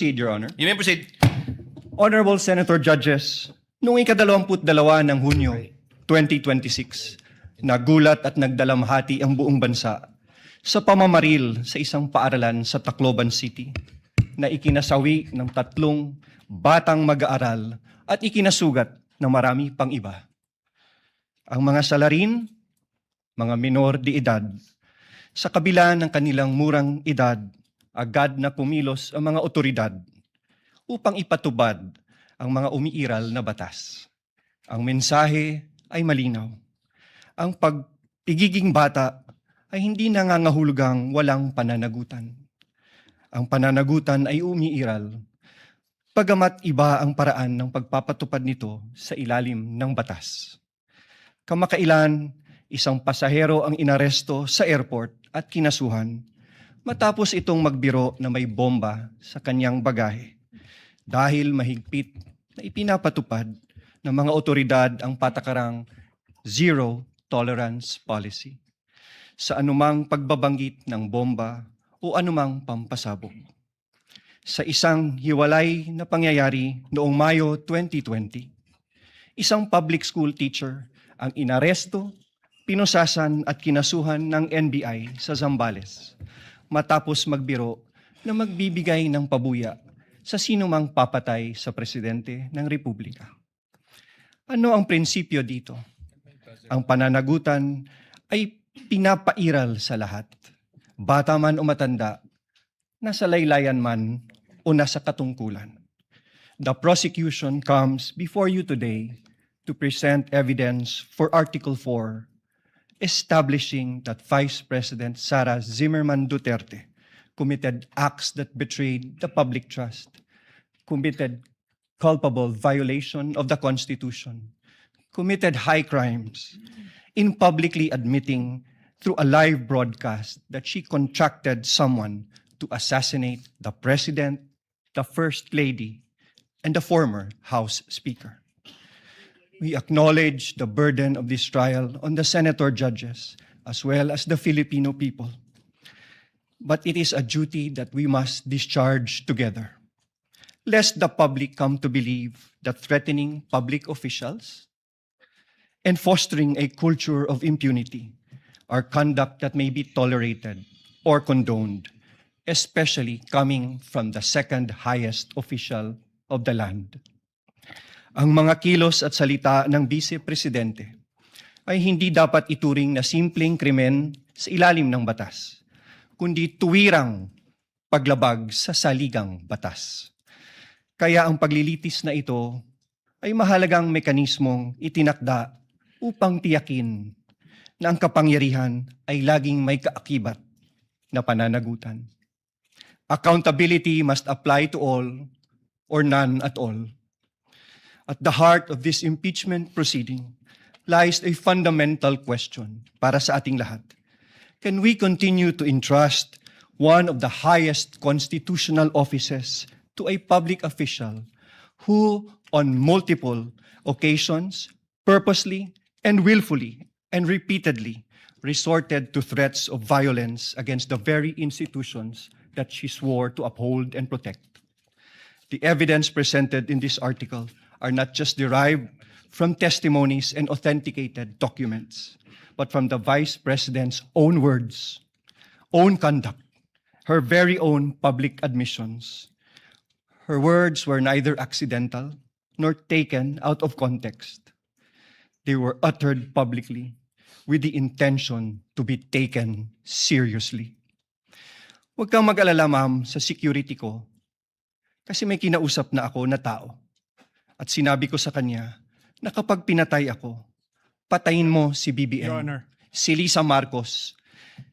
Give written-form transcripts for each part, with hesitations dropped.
Proceed, Your Honor. You may proceed. Honorable Senator Judges, noong ika-22 ng Hunyo 2026, nagulat at nagdalamhati ang buong bansa sa pamamaril sa isang paaralan sa Tacloban City na ikinasawi ng 3 batang mag-aaral at ikinasugat ng marami pang iba. Ang mga salarin, mga minor de edad, sa kabila ng kanilang murang edad, agad na kumilos ang mga otoridad upang ipatubad ang mga umiiral na batas. Ang mensahe ay malinaw. Ang pagpigiging bata ay hindi nangangahulugang walang pananagutan. Ang pananagutan ay umiiral, bagamat iba ang paraan ng pagpapatupad nito sa ilalim ng batas. Kamakailan, isang pasahero ang inaresto sa airport at kinasuhan matapos itong magbiro na may bomba sa kanyang bagahe dahil mahigpit na ipinapatupad ng mga otoridad ang patakarang zero tolerance policy sa anumang pagbabanggit ng bomba o anumang pampasabog. Sa isang hiwalay na pangyayari noong Mayo 2020, isang public school teacher ang inaresto, pinusasan at kinasuhan ng NBI sa Zambales matapos magbiro na magbibigay ng pabuya sa sinumang papatay sa presidente ng Republika. Ano ang prinsipyo dito? Ang pananagutan ay pinapairal sa lahat, bata man o matanda, nasa laylayan man o nasa katungkulan. The prosecution comes before you today to present evidence for Article 4, establishing that Vice President Sara Zimmerman Duterte committed acts that betrayed the public trust, committed culpable violation of the Constitution, committed high crimes, in publicly admitting through a live broadcast that she contracted someone to assassinate the President, the First Lady, and the former House Speaker. We acknowledge the burden of this trial on the senator judges as well as the Filipino people. But it is a duty that we must discharge together, lest the public come to believe that threatening public officials and fostering a culture of impunity are conduct that may be tolerated or condoned, especially coming from the second highest official of the land. Ang mga kilos at salita ng Vice Presidente ay hindi dapat ituring na simpleng krimen sa ilalim ng batas, kundi tuwirang paglabag sa saligang batas. Kaya ang paglilitis na ito ay mahalagang mekanismong itinakda upang tiyakin na ang kapangyarihan ay laging may kaakibat na pananagutan. Accountability must apply to all or none at all. At the heart of this impeachment proceeding lies a fundamental question para sa ating lahat. Can we continue to entrust one of the highest constitutional offices to a public official who, on multiple occasions, purposely and willfully and repeatedly resorted to threats of violence against the very institutions that she swore to uphold and protect? The evidence presented in this article are not just derived from testimonies and authenticated documents, but from the Vice President's own words, own conduct, her very own public admissions. Her words were neither accidental nor taken out of context. They were uttered publicly with the intention to be taken seriously. Huwag kang mag-alala, ma'am, sa security ko, kasi may kinausap na ako na tao. At sinabi ko sa kanya na kapag pinatay ako, patayin mo si BBM, Your Honor. si Lisa Marcos,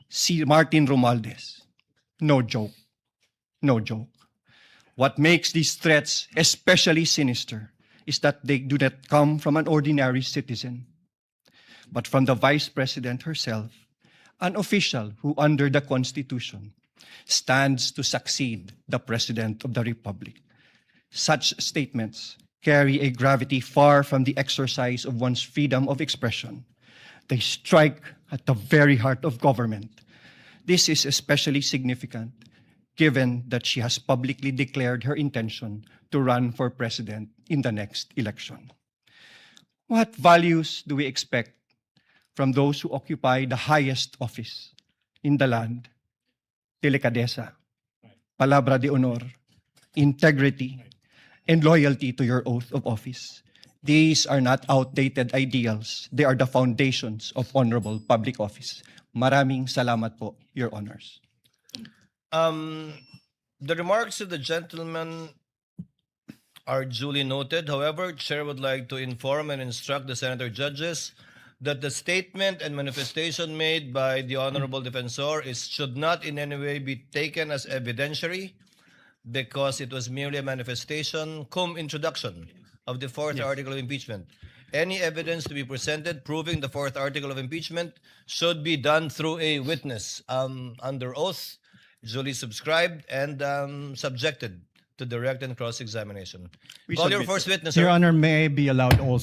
si Martin Romualdez. No joke. No joke. What makes these threats especially sinister is that they do not come from an ordinary citizen, but from the Vice President herself, an official who under the Constitution stands to succeed the President of the Republic. Such statements carry a gravity far from the exercise of one's freedom of expression. They strike at the very heart of government. This is especially significant given that she has publicly declared her intention to run for president in the next election. What values do we expect from those who occupy the highest office in the land? Delicadeza, palabra de honor, integrity, and loyalty to your oath of office. These are not outdated ideals. They are the foundations of honorable public office. Maraming salamat po, Your Honors. The remarks of the gentleman are duly noted. However, Chair would like to inform and instruct the Senator Judges that the statement and manifestation made by the Honorable Defensor should not in any way be taken as evidentiary because it was merely a manifestation cum introduction of the fourth article of impeachment. Any evidence to be presented proving the fourth article of impeachment should be done through a witness under oath, duly subscribed and subjected to direct and cross-examination. We Call your submit, first witness, Your sir. Honor, may I be allowed also